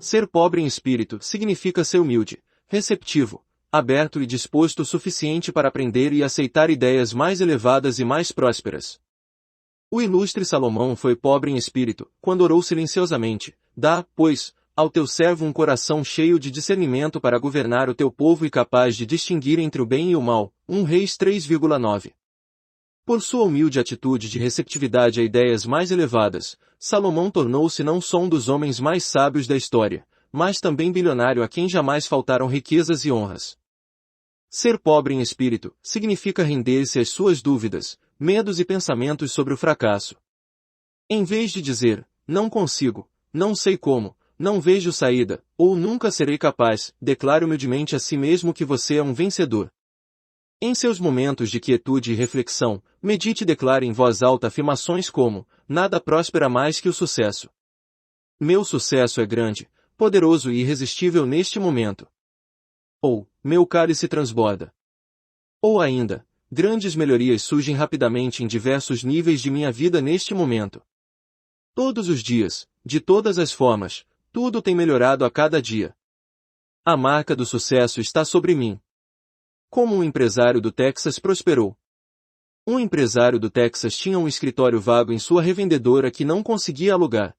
Ser pobre em espírito significa ser humilde, receptivo, aberto e disposto o suficiente para aprender e aceitar ideias mais elevadas e mais prósperas. O ilustre Salomão foi pobre em espírito, quando orou silenciosamente: dá, pois, ao teu servo um coração cheio de discernimento para governar o teu povo e capaz de distinguir entre o bem e o mal. 1 Reis 3,9. Por sua humilde atitude de receptividade a ideias mais elevadas, Salomão tornou-se não só um dos homens mais sábios da história, mas também bilionário a quem jamais faltaram riquezas e honras. Ser pobre em espírito significa render-se às suas dúvidas, medos e pensamentos sobre o fracasso. Em vez de dizer, não consigo, não sei como, não vejo saída, ou nunca serei capaz, declare humildemente a si mesmo que você é um vencedor. Em seus momentos de quietude e reflexão, medite e declare em voz alta afirmações como: nada prospera mais que o sucesso. Meu sucesso é grande, poderoso e irresistível neste momento. Ou, meu cálice transborda. Ou ainda, grandes melhorias surgem rapidamente em diversos níveis de minha vida neste momento. Todos os dias, de todas as formas, tudo tem melhorado a cada dia. A marca do sucesso está sobre mim. Como um empresário do Texas prosperou. Um empresário do Texas tinha um escritório vago em sua revendedora que não conseguia alugar.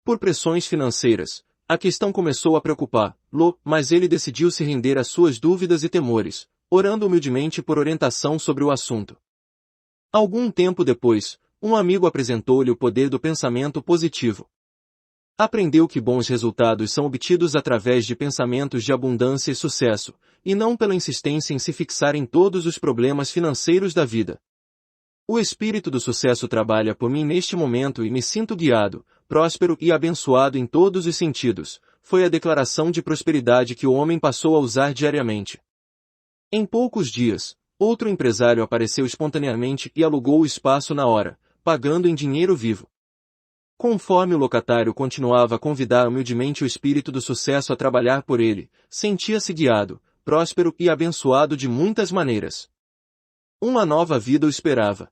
Por pressões financeiras, a questão começou a preocupá-lo, mas ele decidiu se render às suas dúvidas e temores, orando humildemente por orientação sobre o assunto. Algum tempo depois, um amigo apresentou-lhe o poder do pensamento positivo. Aprendeu que bons resultados são obtidos através de pensamentos de abundância e sucesso, e não pela insistência em se fixar em todos os problemas financeiros da vida. O espírito do sucesso trabalha por mim neste momento e me sinto guiado, próspero e abençoado em todos os sentidos, foi a declaração de prosperidade que o homem passou a usar diariamente. Em poucos dias, outro empresário apareceu espontaneamente e alugou o espaço na hora, pagando em dinheiro vivo. Conforme o locatário continuava a convidar humildemente o espírito do sucesso a trabalhar por ele, sentia-se guiado, próspero e abençoado de muitas maneiras. Uma nova vida o esperava.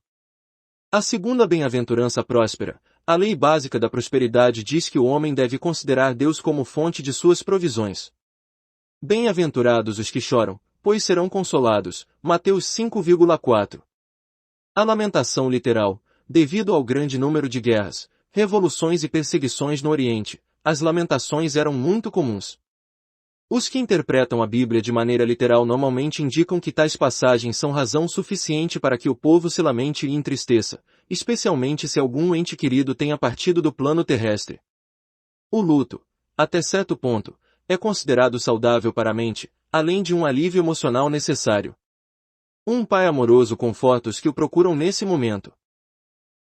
A segunda bem-aventurança próspera, a lei básica da prosperidade diz que o homem deve considerar Deus como fonte de suas provisões. Bem-aventurados os que choram, pois serão consolados. Mateus 5,4. A lamentação literal, devido ao grande número de guerras, revoluções e perseguições no Oriente, as lamentações eram muito comuns. Os que interpretam a Bíblia de maneira literal normalmente indicam que tais passagens são razão suficiente para que o povo se lamente e entristeça, especialmente se algum ente querido tenha partido do plano terrestre. O luto, até certo ponto, é considerado saudável para a mente, além de um alívio emocional necessário. Um pai amoroso conforta os que o procuram nesse momento.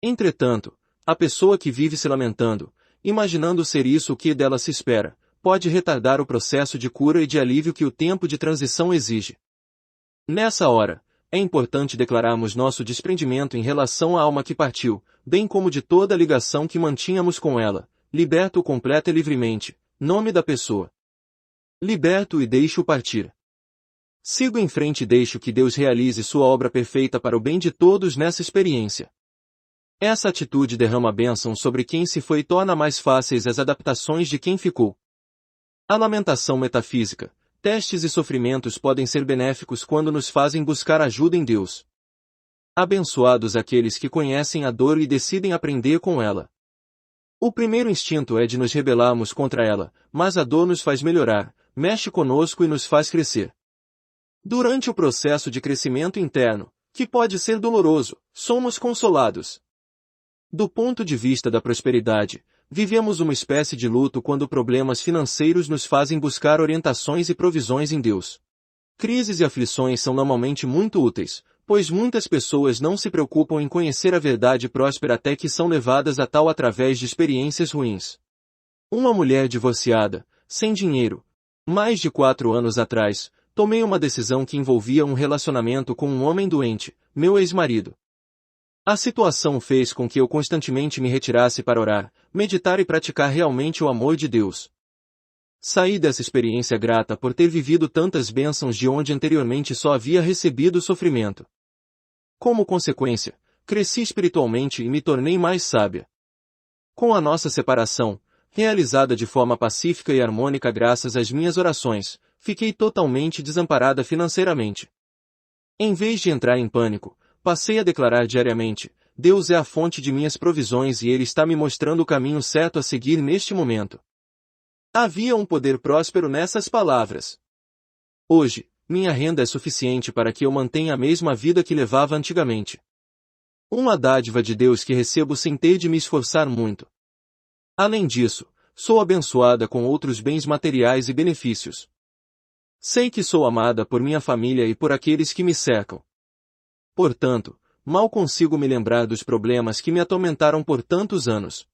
Entretanto, a pessoa que vive se lamentando, imaginando ser isso o que dela se espera, pode retardar o processo de cura e de alívio que o tempo de transição exige. Nessa hora, é importante declararmos nosso desprendimento em relação à alma que partiu, bem como de toda a ligação que mantínhamos com ela, liberto-o completa e livremente, nome da pessoa. Liberto e deixo-o partir. Sigo em frente e deixo que Deus realize sua obra perfeita para o bem de todos nessa experiência. Essa atitude derrama bênção sobre quem se foi e torna mais fáceis as adaptações de quem ficou. A lamentação metafísica, testes e sofrimentos podem ser benéficos quando nos fazem buscar ajuda em Deus. Abençoados aqueles que conhecem a dor e decidem aprender com ela. O primeiro instinto é de nos rebelarmos contra ela, mas a dor nos faz melhorar, mexe conosco e nos faz crescer. Durante o processo de crescimento interno, que pode ser doloroso, somos consolados. Do ponto de vista da prosperidade, vivemos uma espécie de luto quando problemas financeiros nos fazem buscar orientações e provisões em Deus. Crises e aflições são normalmente muito úteis, pois muitas pessoas não se preocupam em conhecer a verdade próspera até que são levadas a tal através de experiências ruins. Uma mulher divorciada, sem dinheiro, mais de 4 anos atrás, tomei uma decisão que envolvia um relacionamento com um homem doente, meu ex-marido. A situação fez com que eu constantemente me retirasse para orar, meditar e praticar realmente o amor de Deus. Saí dessa experiência grata por ter vivido tantas bênçãos de onde anteriormente só havia recebido sofrimento. Como consequência, cresci espiritualmente e me tornei mais sábia. Com a nossa separação, realizada de forma pacífica e harmônica graças às minhas orações, fiquei totalmente desamparada financeiramente. Em vez de entrar em pânico, passei a declarar diariamente: Deus é a fonte de minhas provisões e Ele está me mostrando o caminho certo a seguir neste momento. Havia um poder próspero nessas palavras. Hoje, minha renda é suficiente para que eu mantenha a mesma vida que levava antigamente. Uma dádiva de Deus que recebo sem ter de me esforçar muito. Além disso, sou abençoada com outros bens materiais e benefícios. Sei que sou amada por minha família e por aqueles que me cercam. Portanto, mal consigo me lembrar dos problemas que me atormentaram por tantos anos.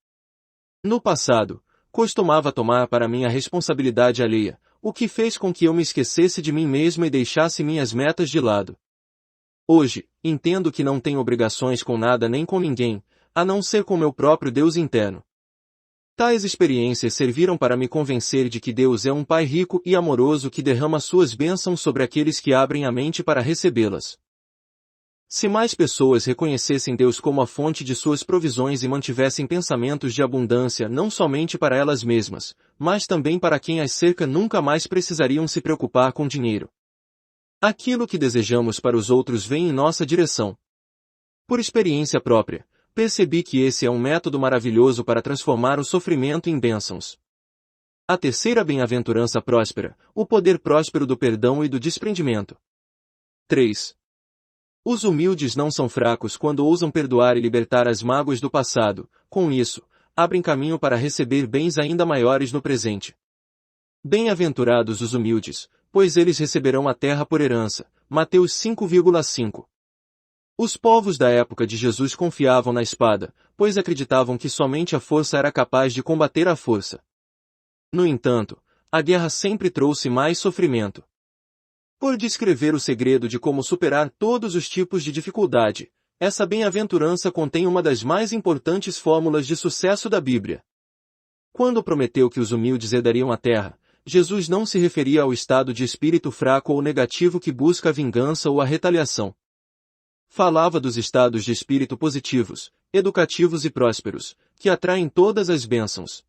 No passado, costumava tomar para mim a responsabilidade alheia, o que fez com que eu me esquecesse de mim mesma e deixasse minhas metas de lado. Hoje, entendo que não tenho obrigações com nada nem com ninguém, a não ser com meu próprio Deus interno. Tais experiências serviram para me convencer de que Deus é um Pai rico e amoroso que derrama suas bênçãos sobre aqueles que abrem a mente para recebê-las. Se mais pessoas reconhecessem Deus como a fonte de suas provisões e mantivessem pensamentos de abundância não somente para elas mesmas, mas também para quem as cerca, nunca mais precisariam se preocupar com dinheiro. Aquilo que desejamos para os outros vem em nossa direção. Por experiência própria, percebi que esse é um método maravilhoso para transformar o sofrimento em bênçãos. A terceira bem-aventurança próspera, o poder próspero do perdão e do desprendimento. 3. Os humildes não são fracos quando ousam perdoar e libertar as mágoas do passado, com isso, abrem caminho para receber bens ainda maiores no presente. Bem-aventurados os humildes, pois eles receberão a terra por herança. Mateus 5,5. Os povos da época de Jesus confiavam na espada, pois acreditavam que somente a força era capaz de combater a força. No entanto, a guerra sempre trouxe mais sofrimento. Por descrever o segredo de como superar todos os tipos de dificuldade, essa bem-aventurança contém uma das mais importantes fórmulas de sucesso da Bíblia. Quando prometeu que os humildes herdariam a terra, Jesus não se referia ao estado de espírito fraco ou negativo que busca a vingança ou a retaliação. Falava dos estados de espírito positivos, educativos e prósperos, que atraem todas as bênçãos.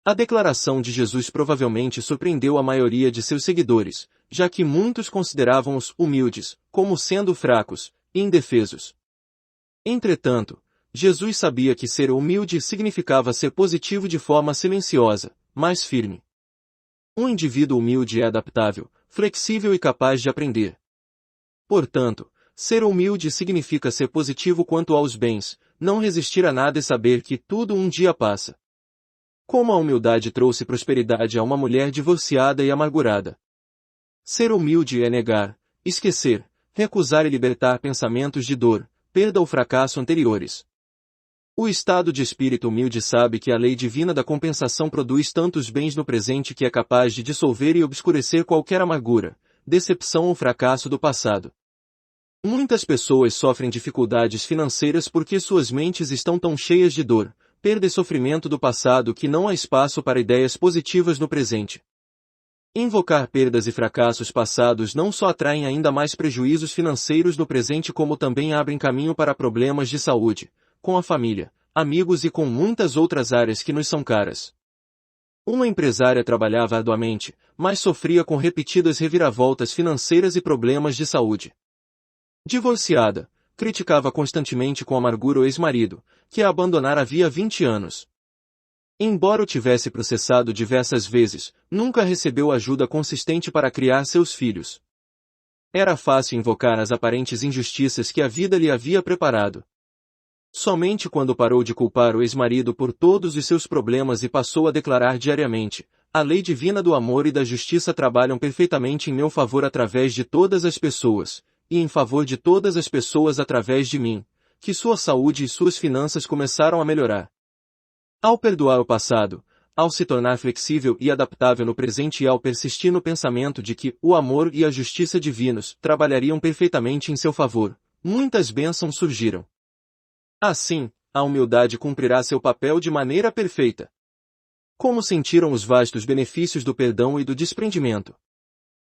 A declaração de Jesus provavelmente surpreendeu a maioria de seus seguidores, já que muitos consideravam os humildes como sendo fracos e indefesos. Entretanto, Jesus sabia que ser humilde significava ser positivo de forma silenciosa, mas firme. Um indivíduo humilde é adaptável, flexível e capaz de aprender. Portanto, ser humilde significa ser positivo quanto aos bens, não resistir a nada e saber que tudo um dia passa. Como a humildade trouxe prosperidade a uma mulher divorciada e amargurada. Ser humilde é negar, esquecer, recusar e libertar pensamentos de dor, perda ou fracasso anteriores. O estado de espírito humilde sabe que a lei divina da compensação produz tantos bens no presente que é capaz de dissolver e obscurecer qualquer amargura, decepção ou fracasso do passado. Muitas pessoas sofrem dificuldades financeiras porque suas mentes estão tão cheias de dor, perda e sofrimento do passado que não há espaço para ideias positivas no presente. Invocar perdas e fracassos passados não só atraem ainda mais prejuízos financeiros no presente como também abrem caminho para problemas de saúde, com a família, amigos e com muitas outras áreas que nos são caras. Uma empresária trabalhava arduamente, mas sofria com repetidas reviravoltas financeiras e problemas de saúde. Divorciada, criticava constantemente com amargura o ex-marido, que a abandonara havia 20 anos. Embora o tivesse processado diversas vezes, nunca recebeu ajuda consistente para criar seus filhos. Era fácil invocar as aparentes injustiças que a vida lhe havia preparado. Somente quando parou de culpar o ex-marido por todos os seus problemas e passou a declarar diariamente: a lei divina do amor e da justiça trabalham perfeitamente em meu favor através de todas as pessoas, e em favor de todas as pessoas através de mim, que sua saúde e suas finanças começaram a melhorar. Ao perdoar o passado, ao se tornar flexível e adaptável no presente e ao persistir no pensamento de que o amor e a justiça divinos trabalhariam perfeitamente em seu favor, muitas bênçãos surgiram. Assim, a humildade cumprirá seu papel de maneira perfeita. Como sentiram os vastos benefícios do perdão e do desprendimento?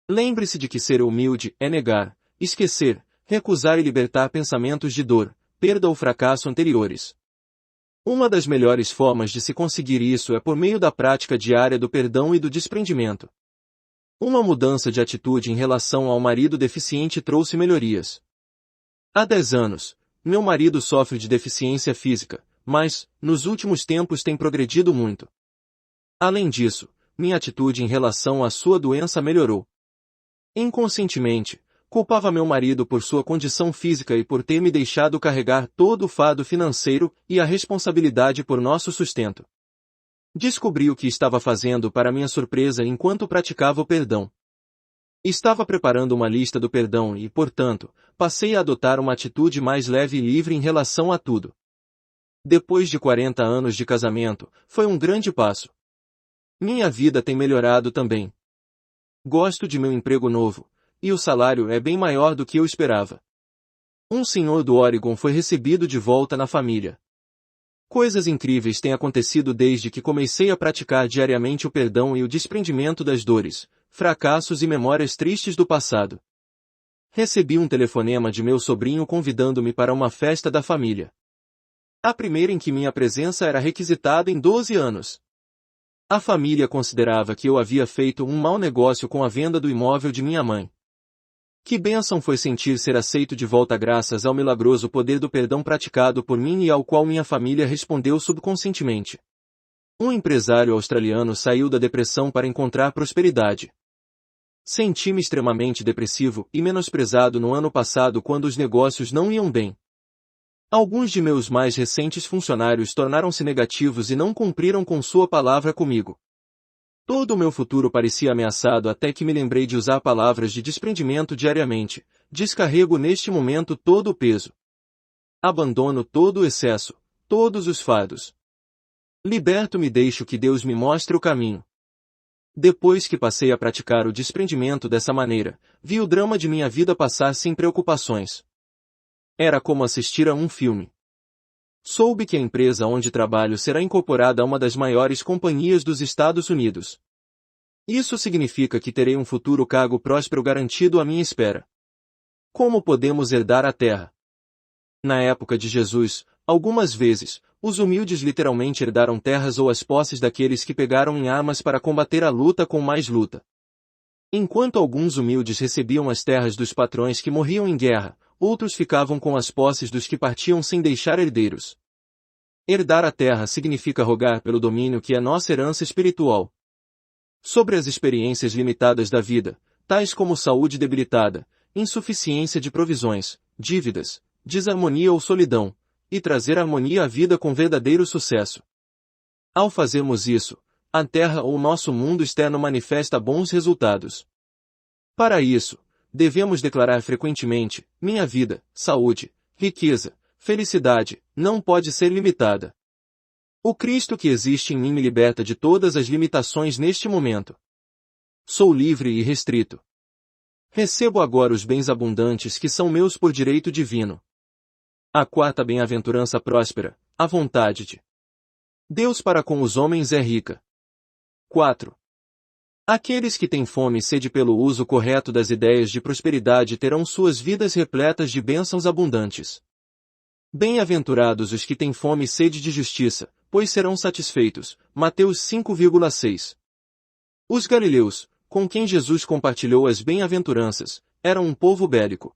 Lembre-se de que ser humilde é negar, esquecer, recusar e libertar pensamentos de dor, perda ou fracasso anteriores. Uma das melhores formas de se conseguir isso é por meio da prática diária do perdão e do desprendimento. Uma mudança de atitude em relação ao marido deficiente trouxe melhorias. Há 10 anos, meu marido sofre de deficiência física, mas, nos últimos tempos tem progredido muito. Além disso, minha atitude em relação à sua doença melhorou. Inconscientemente, culpava meu marido por sua condição física e por ter me deixado carregar todo o fardo financeiro e a responsabilidade por nosso sustento. Descobri o que estava fazendo para minha surpresa enquanto praticava o perdão. Estava preparando uma lista do perdão e, portanto, passei a adotar uma atitude mais leve e livre em relação a tudo. Depois de 40 anos de casamento, foi um grande passo. Minha vida tem melhorado também. Gosto de meu emprego novo, e o salário é bem maior do que eu esperava. Um senhor do Oregon foi recebido de volta na família. Coisas incríveis têm acontecido desde que comecei a praticar diariamente o perdão e o desprendimento das dores, fracassos e memórias tristes do passado. Recebi um telefonema de meu sobrinho convidando-me para uma festa da família. A primeira em que minha presença era requisitada em 12 anos. A família considerava que eu havia feito um mau negócio com a venda do imóvel de minha mãe. Que bênção foi sentir ser aceito de volta graças ao milagroso poder do perdão praticado por mim e ao qual minha família respondeu subconscientemente. Um empresário australiano saiu da depressão para encontrar prosperidade. Senti-me extremamente depressivo e menosprezado no ano passado quando os negócios não iam bem. Alguns de meus mais recentes funcionários tornaram-se negativos e não cumpriram com sua palavra comigo. Todo o meu futuro parecia ameaçado até que me lembrei de usar palavras de desprendimento diariamente. Descarrego neste momento todo o peso. Abandono todo o excesso, todos os fardos. Liberto-me e deixo que Deus me mostre o caminho. Depois que passei a praticar o desprendimento dessa maneira, vi o drama de minha vida passar sem preocupações. Era como assistir a um filme. Soube que a empresa onde trabalho será incorporada a uma das maiores companhias dos Estados Unidos. Isso significa que terei um futuro cargo próspero garantido à minha espera. Como podemos herdar a terra? Na época de Jesus, algumas vezes, os humildes literalmente herdaram terras ou as posses daqueles que pegaram em armas para combater a luta com mais luta. Enquanto alguns humildes recebiam as terras dos patrões que morriam em guerra, outros ficavam com as posses dos que partiam sem deixar herdeiros. Herdar a terra significa rogar pelo domínio que é nossa herança espiritual. Sobre as experiências limitadas da vida, tais como saúde debilitada, insuficiência de provisões, dívidas, desarmonia ou solidão, e trazer harmonia à vida com verdadeiro sucesso. Ao fazermos isso, a terra ou nosso mundo externo manifesta bons resultados. Para isso, devemos declarar frequentemente: minha vida, saúde, riqueza, felicidade, não pode ser limitada. O Cristo que existe em mim me liberta de todas as limitações neste momento. Sou livre e restrito. Recebo agora os bens abundantes que são meus por direito divino. A quarta bem-aventurança próspera, a vontade de Deus para com os homens é rica. 4. Aqueles que têm fome e sede pelo uso correto das ideias de prosperidade terão suas vidas repletas de bênçãos abundantes. Bem-aventurados os que têm fome e sede de justiça, pois serão satisfeitos. Mateus 5,6. Os galileus, com quem Jesus compartilhou as bem-aventuranças, eram um povo bélico.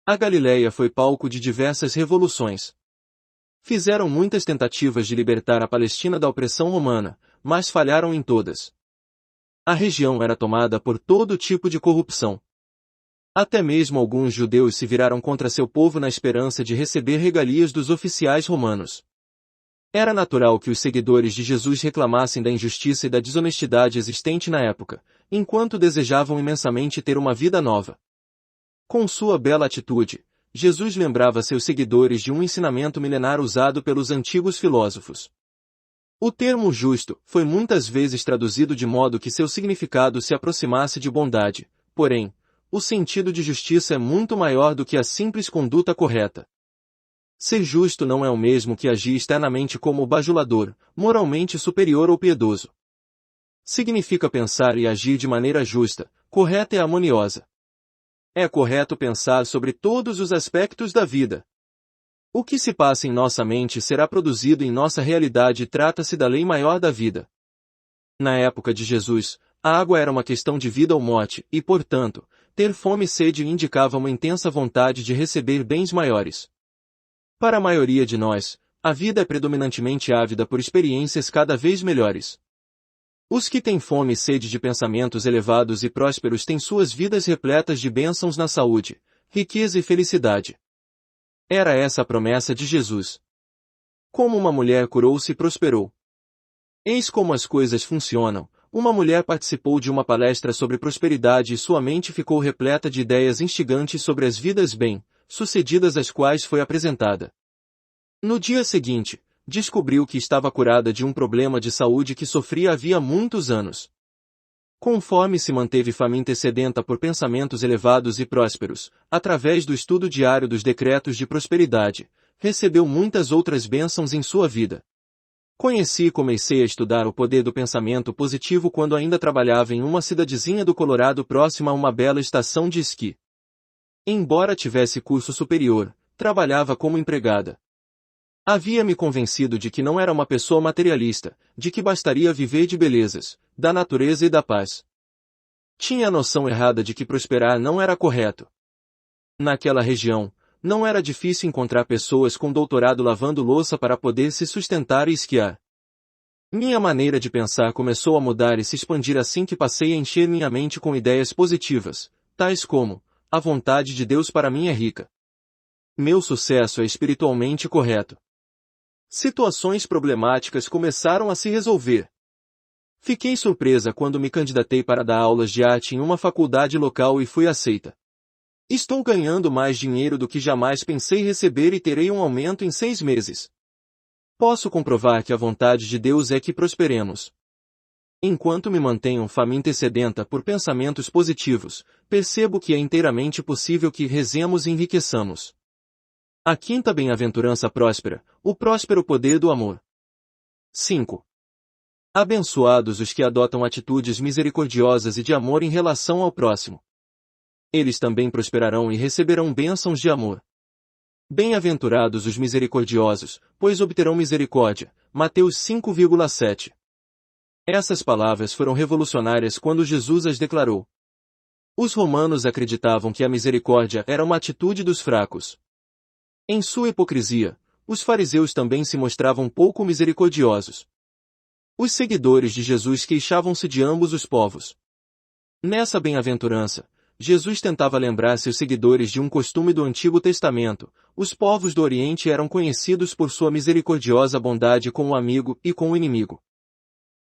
A Galileia foi palco de diversas revoluções. Fizeram muitas tentativas de libertar a Palestina da opressão romana, mas falharam em todas. A região era tomada por todo tipo de corrupção. Até mesmo alguns judeus se viraram contra seu povo na esperança de receber regalias dos oficiais romanos. Era natural que os seguidores de Jesus reclamassem da injustiça e da desonestidade existente na época, enquanto desejavam imensamente ter uma vida nova. Com sua bela atitude, Jesus lembrava seus seguidores de um ensinamento milenar usado pelos antigos filósofos. O termo justo foi muitas vezes traduzido de modo que seu significado se aproximasse de bondade, porém, o sentido de justiça é muito maior do que a simples conduta correta. Ser justo não é o mesmo que agir externamente como o bajulador, moralmente superior ou piedoso. Significa pensar e agir de maneira justa, correta e harmoniosa. É correto pensar sobre todos os aspectos da vida. O que se passa em nossa mente será produzido em nossa realidade e trata-se da lei maior da vida. Na época de Jesus, a água era uma questão de vida ou morte, e, portanto, ter fome e sede indicava uma intensa vontade de receber bens maiores. Para a maioria de nós, a vida é predominantemente ávida por experiências cada vez melhores. Os que têm fome e sede de pensamentos elevados e prósperos têm suas vidas repletas de bênçãos na saúde, riqueza e felicidade. Era essa a promessa de Jesus. Como uma mulher curou-se e prosperou. Eis como as coisas funcionam. Uma mulher participou de uma palestra sobre prosperidade e sua mente ficou repleta de ideias instigantes sobre as vidas bem-sucedidas às quais foi apresentada. No dia seguinte, descobriu que estava curada de um problema de saúde que sofria havia muitos anos. Conforme se manteve faminta e sedenta por pensamentos elevados e prósperos, através do estudo diário dos decretos de prosperidade, recebeu muitas outras bênçãos em sua vida. Conheci e comecei a estudar o poder do pensamento positivo quando ainda trabalhava em uma cidadezinha do Colorado próxima a uma bela estação de esqui. Embora tivesse curso superior, trabalhava como empregada. Havia me convencido de que não era uma pessoa materialista, de que bastaria viver de belezas, da natureza e da paz. Tinha a noção errada de que prosperar não era correto. Naquela região, não era difícil encontrar pessoas com doutorado lavando louça para poder se sustentar e esquiar. Minha maneira de pensar começou a mudar e se expandir assim que passei a encher minha mente com ideias positivas, tais como: a vontade de Deus para mim é rica. Meu sucesso é espiritualmente correto. Situações problemáticas começaram a se resolver. Fiquei surpresa quando me candidatei para dar aulas de arte em uma faculdade local e fui aceita. Estou ganhando mais dinheiro do que jamais pensei receber e terei um aumento em 6 meses. Posso comprovar que a vontade de Deus é que prosperemos. Enquanto me mantenho faminta e sedenta por pensamentos positivos, percebo que é inteiramente possível que rezemos e enriqueçamos. A quinta bem-aventurança próspera, o próspero poder do amor. 5. Abençoados os que adotam atitudes misericordiosas e de amor em relação ao próximo. Eles também prosperarão e receberão bênçãos de amor. Bem-aventurados os misericordiosos, pois obterão misericórdia. Mateus 5,7. Essas palavras foram revolucionárias quando Jesus as declarou. Os romanos acreditavam que a misericórdia era uma atitude dos fracos. Em sua hipocrisia, os fariseus também se mostravam pouco misericordiosos. Os seguidores de Jesus queixavam-se de ambos os povos. Nessa bem-aventurança, Jesus tentava lembrar seus seguidores de um costume do Antigo Testamento. Os povos do Oriente eram conhecidos por sua misericordiosa bondade com o amigo e com o inimigo.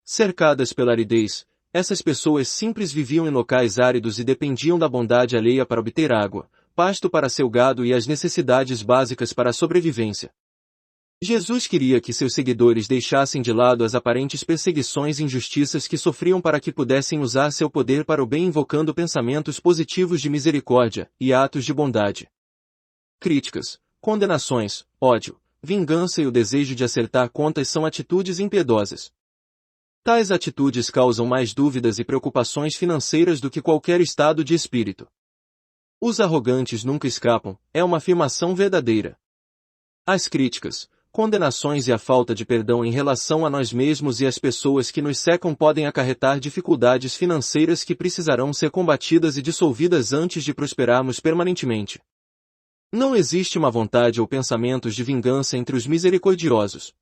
Cercadas pela aridez, essas pessoas simples viviam em locais áridos e dependiam da bondade alheia para obter água, pasto para seu gado e as necessidades básicas para a sobrevivência. Jesus queria que seus seguidores deixassem de lado as aparentes perseguições e injustiças que sofriam para que pudessem usar seu poder para o bem invocando pensamentos positivos de misericórdia e atos de bondade. Críticas, condenações, ódio, vingança e o desejo de acertar contas são atitudes impiedosas. Tais atitudes causam mais dúvidas e preocupações financeiras do que qualquer estado de espírito. Os arrogantes nunca escapam, é uma afirmação verdadeira. As críticas, condenações e a falta de perdão em relação a nós mesmos e às pessoas que nos cercam podem acarretar dificuldades financeiras que precisarão ser combatidas e dissolvidas antes de prosperarmos permanentemente. Não existe uma vontade ou pensamentos de vingança entre os misericordiosos.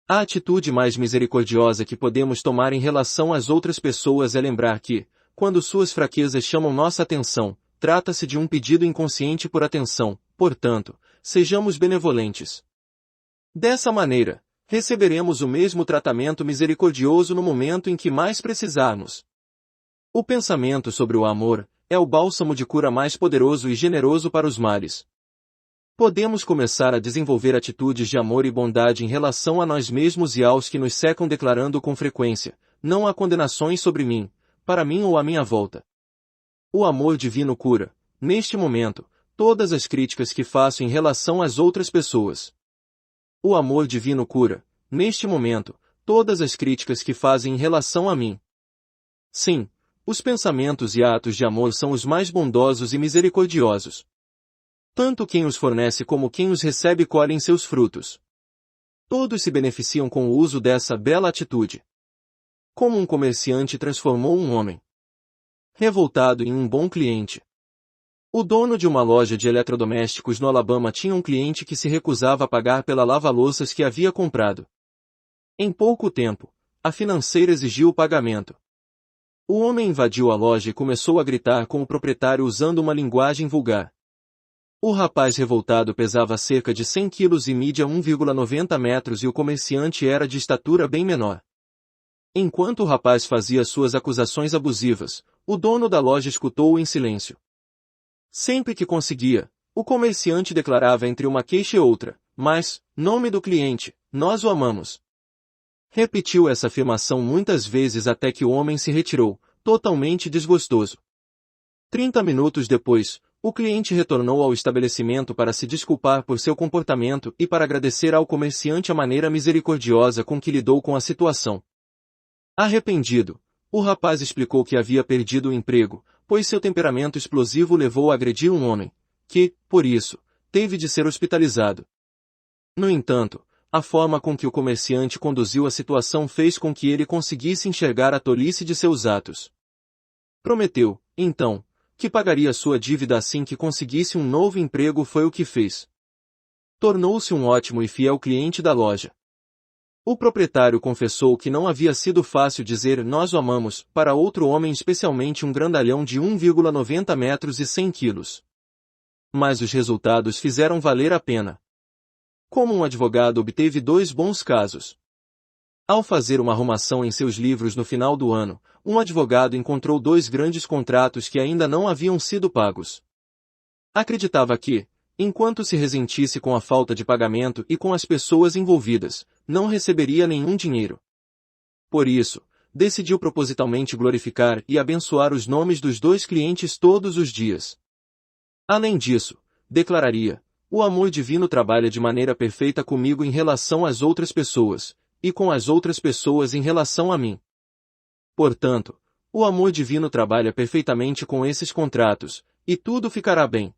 A atitude mais misericordiosa que podemos tomar em relação às outras pessoas é lembrar que, quando suas fraquezas chamam nossa atenção, trata-se de um pedido inconsciente por atenção, portanto, sejamos benevolentes. Dessa maneira, receberemos o mesmo tratamento misericordioso no momento em que mais precisarmos. O pensamento sobre o amor é o bálsamo de cura mais poderoso e generoso para os males. Podemos começar a desenvolver atitudes de amor e bondade em relação a nós mesmos e aos que nos cercam declarando com frequência: não há condenações sobre mim, para mim ou à minha volta. O amor divino cura, neste momento, todas as críticas que faço em relação às outras pessoas. O amor divino cura, neste momento, todas as críticas que fazem em relação a mim. Sim, os pensamentos e atos de amor são os mais bondosos e misericordiosos. Tanto quem os fornece como quem os recebe colhem seus frutos. Todos se beneficiam com o uso dessa bela atitude. Como um comerciante transformou um homem revoltado em um bom cliente. O dono de uma loja de eletrodomésticos no Alabama tinha um cliente que se recusava a pagar pela lava-louças que havia comprado. Em pouco tempo, a financeira exigiu o pagamento. O homem invadiu a loja e começou a gritar com o proprietário usando uma linguagem vulgar. O rapaz revoltado pesava cerca de 100 quilos e media 1,90 metros e o comerciante era de estatura bem menor. Enquanto o rapaz fazia suas acusações abusivas, o dono da loja escutou-o em silêncio. Sempre que conseguia, o comerciante declarava entre uma queixa e outra, mas, nome do cliente, nós o amamos. Repetiu essa afirmação muitas vezes até que o homem se retirou, totalmente desgostoso. 30 minutos depois, o cliente retornou ao estabelecimento para se desculpar por seu comportamento e para agradecer ao comerciante a maneira misericordiosa com que lidou com a situação. Arrependido, o rapaz explicou que havia perdido o emprego, pois seu temperamento explosivo levou a agredir um homem, que, por isso, teve de ser hospitalizado. No entanto, a forma com que o comerciante conduziu a situação fez com que ele conseguisse enxergar a tolice de seus atos. Prometeu, então, que pagaria sua dívida assim que conseguisse um novo emprego. Foi o que fez. Tornou-se um ótimo e fiel cliente da loja. O proprietário confessou que não havia sido fácil dizer nós o amamos para outro homem, especialmente um grandalhão de 1,90 metros e 100 quilos. Mas os resultados fizeram valer a pena. Como um advogado obteve 2 bons casos. Ao fazer uma arrumação em seus livros no final do ano, um advogado encontrou 2 grandes contratos que ainda não haviam sido pagos. Acreditava que, enquanto se ressentisse com a falta de pagamento e com as pessoas envolvidas, não receberia nenhum dinheiro. Por isso, decidiu propositalmente glorificar e abençoar os nomes dos 2 clientes todos os dias. Além disso, declararia, o amor divino trabalha de maneira perfeita comigo em relação às outras pessoas, e com as outras pessoas em relação a mim. Portanto, o amor divino trabalha perfeitamente com esses contratos, e tudo ficará bem.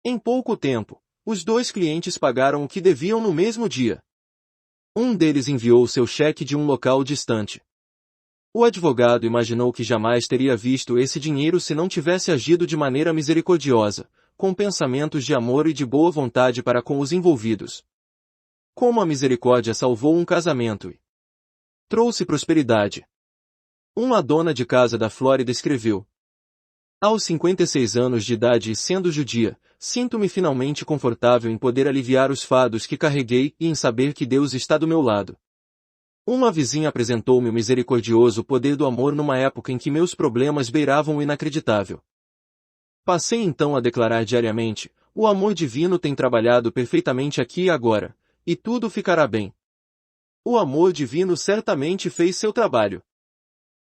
Em pouco tempo, os 2 clientes pagaram o que deviam no mesmo dia. Um deles enviou seu cheque de um local distante. O advogado imaginou que jamais teria visto esse dinheiro se não tivesse agido de maneira misericordiosa, com pensamentos de amor e de boa vontade para com os envolvidos. Como a misericórdia salvou um casamento e trouxe prosperidade. Uma dona de casa da Flórida escreveu: aos 56 anos de idade e sendo judia, sinto-me finalmente confortável em poder aliviar os fardos que carreguei e em saber que Deus está do meu lado. Uma vizinha apresentou-me o misericordioso poder do amor numa época em que meus problemas beiravam o inacreditável. Passei então a declarar diariamente, o amor divino tem trabalhado perfeitamente aqui e agora, e tudo ficará bem. O amor divino certamente fez seu trabalho.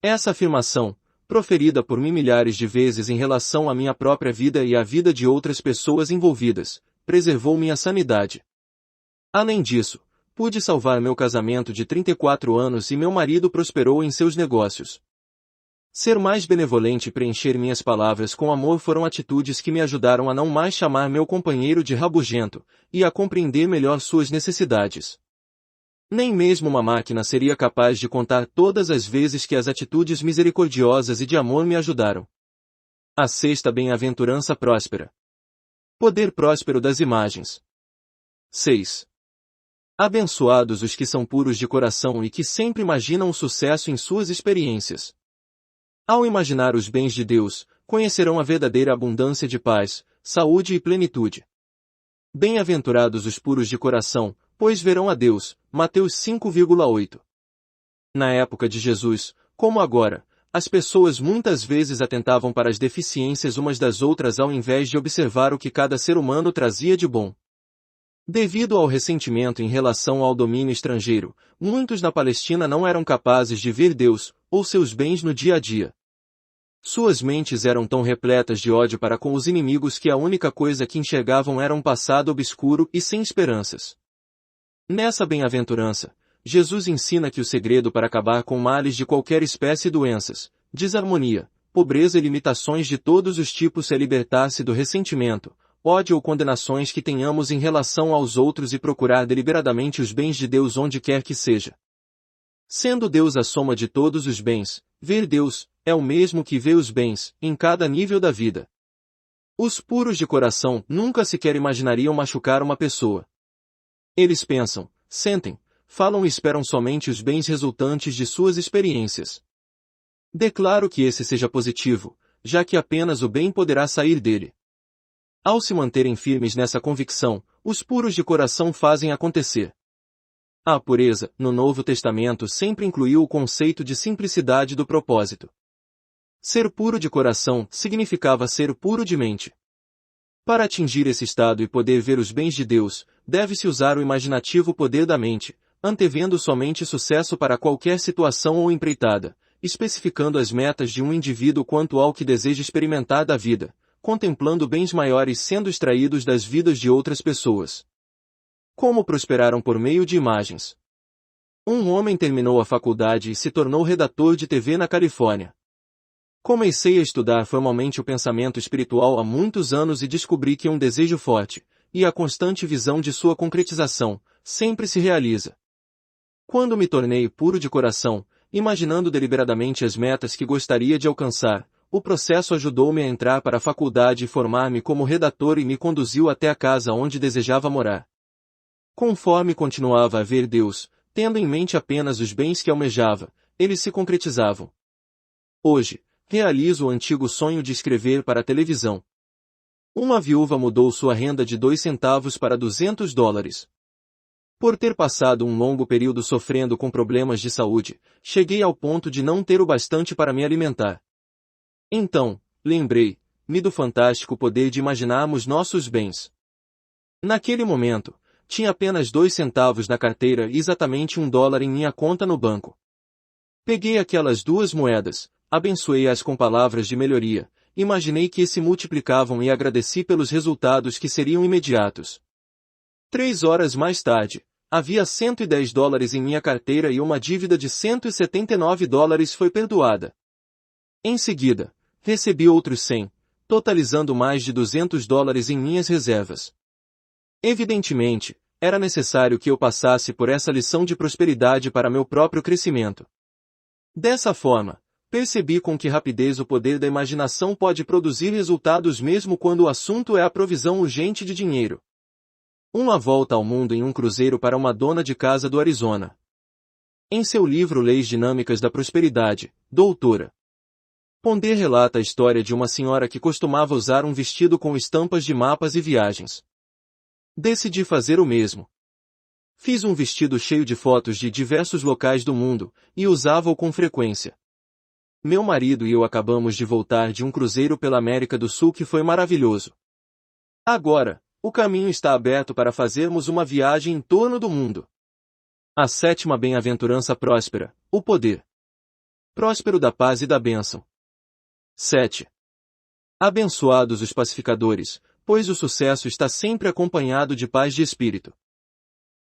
Essa afirmação, proferida por mim milhares de vezes em relação à minha própria vida e à vida de outras pessoas envolvidas, preservou minha sanidade. Além disso, pude salvar meu casamento de 34 anos e meu marido prosperou em seus negócios. Ser mais benevolente e preencher minhas palavras com amor foram atitudes que me ajudaram a não mais chamar meu companheiro de rabugento, e a compreender melhor suas necessidades. Nem mesmo uma máquina seria capaz de contar todas as vezes que as atitudes misericordiosas e de amor me ajudaram. A 6ª bem-aventurança próspera. Poder próspero das imagens. 6. Abençoados os que são puros de coração e que sempre imaginam o sucesso em suas experiências. Ao imaginar os bens de Deus, conhecerão a verdadeira abundância de paz, saúde e plenitude. Bem-aventurados os puros de coração, pois verão a Deus. Mateus 5,8. Na época de Jesus, como agora, as pessoas muitas vezes atentavam para as deficiências umas das outras ao invés de observar o que cada ser humano trazia de bom. Devido ao ressentimento em relação ao domínio estrangeiro, muitos na Palestina não eram capazes de ver Deus, ou seus bens no dia a dia. Suas mentes eram tão repletas de ódio para com os inimigos que a única coisa que enxergavam era um passado obscuro e sem esperanças. Nessa bem-aventurança, Jesus ensina que o segredo para acabar com males de qualquer espécie e doenças, desarmonia, pobreza e limitações de todos os tipos é libertar-se do ressentimento, ódio ou condenações que tenhamos em relação aos outros e procurar deliberadamente os bens de Deus onde quer que seja. Sendo Deus a soma de todos os bens, ver Deus é o mesmo que ver os bens, em cada nível da vida. Os puros de coração nunca sequer imaginariam machucar uma pessoa. Eles pensam, sentem, falam e esperam somente os bens resultantes de suas experiências. Declaro que esse seja positivo, já que apenas o bem poderá sair dele. Ao se manterem firmes nessa convicção, os puros de coração fazem acontecer. A pureza, no Novo Testamento, sempre incluiu o conceito de simplicidade do propósito. Ser puro de coração significava ser puro de mente. Para atingir esse estado e poder ver os bens de Deus, deve-se usar o imaginativo poder da mente, antevendo somente sucesso para qualquer situação ou empreitada, especificando as metas de um indivíduo quanto ao que deseja experimentar da vida, contemplando bens maiores sendo extraídos das vidas de outras pessoas. Como prosperaram por meio de imagens. Um homem terminou a faculdade e se tornou redator de TV na Califórnia. Comecei a estudar formalmente o pensamento espiritual há muitos anos e descobri que um desejo forte, e a constante visão de sua concretização, sempre se realiza. Quando me tornei puro de coração, imaginando deliberadamente as metas que gostaria de alcançar, o processo ajudou-me a entrar para a faculdade e formar-me como redator e me conduziu até a casa onde desejava morar. Conforme continuava a ver Deus, tendo em mente apenas os bens que almejava, eles se concretizavam. Hoje, realizo o antigo sonho de escrever para a televisão. Uma viúva mudou sua renda de 2 centavos para $200. Por ter passado um longo período sofrendo com problemas de saúde, cheguei ao ponto de não ter o bastante para me alimentar. Então, lembrei-me do fantástico poder de imaginarmos nossos bens. Naquele momento, tinha apenas 2 centavos na carteira e exatamente $1 em minha conta no banco. Peguei aquelas 2 moedas, abençoei-as com palavras de melhoria, imaginei que se multiplicavam e agradeci pelos resultados que seriam imediatos. 3 horas mais tarde, havia $110 em minha carteira e uma dívida de $179 foi perdoada. Em seguida, recebi outros 100, totalizando mais de $200 em minhas reservas. Evidentemente, era necessário que eu passasse por essa lição de prosperidade para meu próprio crescimento. Dessa forma, percebi com que rapidez o poder da imaginação pode produzir resultados mesmo quando o assunto é a provisão urgente de dinheiro. Uma volta ao mundo em um cruzeiro para uma dona de casa do Arizona. Em seu livro Leis Dinâmicas da Prosperidade, Dra. Ponder relata a história de uma senhora que costumava usar um vestido com estampas de mapas e viagens. Decidi fazer o mesmo. Fiz um vestido cheio de fotos de diversos locais do mundo, e usava-o com frequência. Meu marido e eu acabamos de voltar de um cruzeiro pela América do Sul que foi maravilhoso. Agora, o caminho está aberto para fazermos uma viagem em torno do mundo. A 7ª bem-aventurança próspera, o poder próspero da paz e da bênção. 7. Abençoados os pacificadores, pois o sucesso está sempre acompanhado de paz de espírito.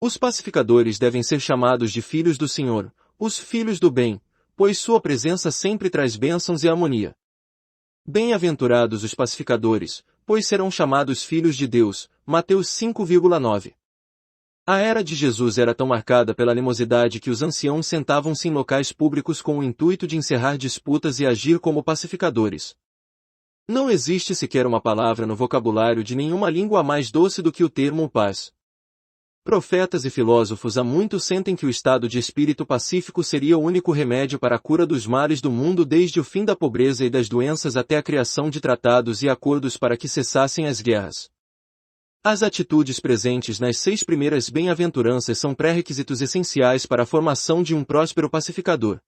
Os pacificadores devem ser chamados de filhos do Senhor, os filhos do bem, pois sua presença sempre traz bênçãos e harmonia. Bem-aventurados os pacificadores, pois serão chamados filhos de Deus, Mateus 5,9. A era de Jesus era tão marcada pela animosidade que os anciãos sentavam-se em locais públicos com o intuito de encerrar disputas e agir como pacificadores. Não existe sequer uma palavra no vocabulário de nenhuma língua mais doce do que o termo paz. Profetas e filósofos há muito sentem que o estado de espírito pacífico seria o único remédio para a cura dos males do mundo desde o fim da pobreza e das doenças até a criação de tratados e acordos para que cessassem as guerras. As atitudes presentes nas 6 primeiras bem-aventuranças são pré-requisitos essenciais para a formação de um próspero pacificador.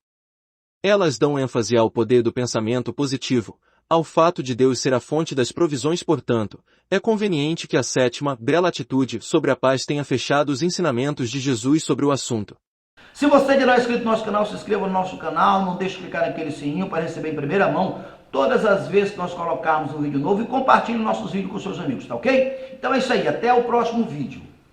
Elas dão ênfase ao poder do pensamento positivo, ao fato de Deus ser a fonte das provisões. Portanto, é conveniente que a 7ª bela atitude sobre a paz tenha fechado os ensinamentos de Jesus sobre o assunto. Se você ainda não é inscrito no nosso canal, se inscreva no nosso canal, não deixe de clicar naquele sininho para receber em primeira mão todas as vezes que nós colocarmos um vídeo novo e compartilhe nossos vídeos com seus amigos, tá ok? Então é isso aí, até o próximo vídeo.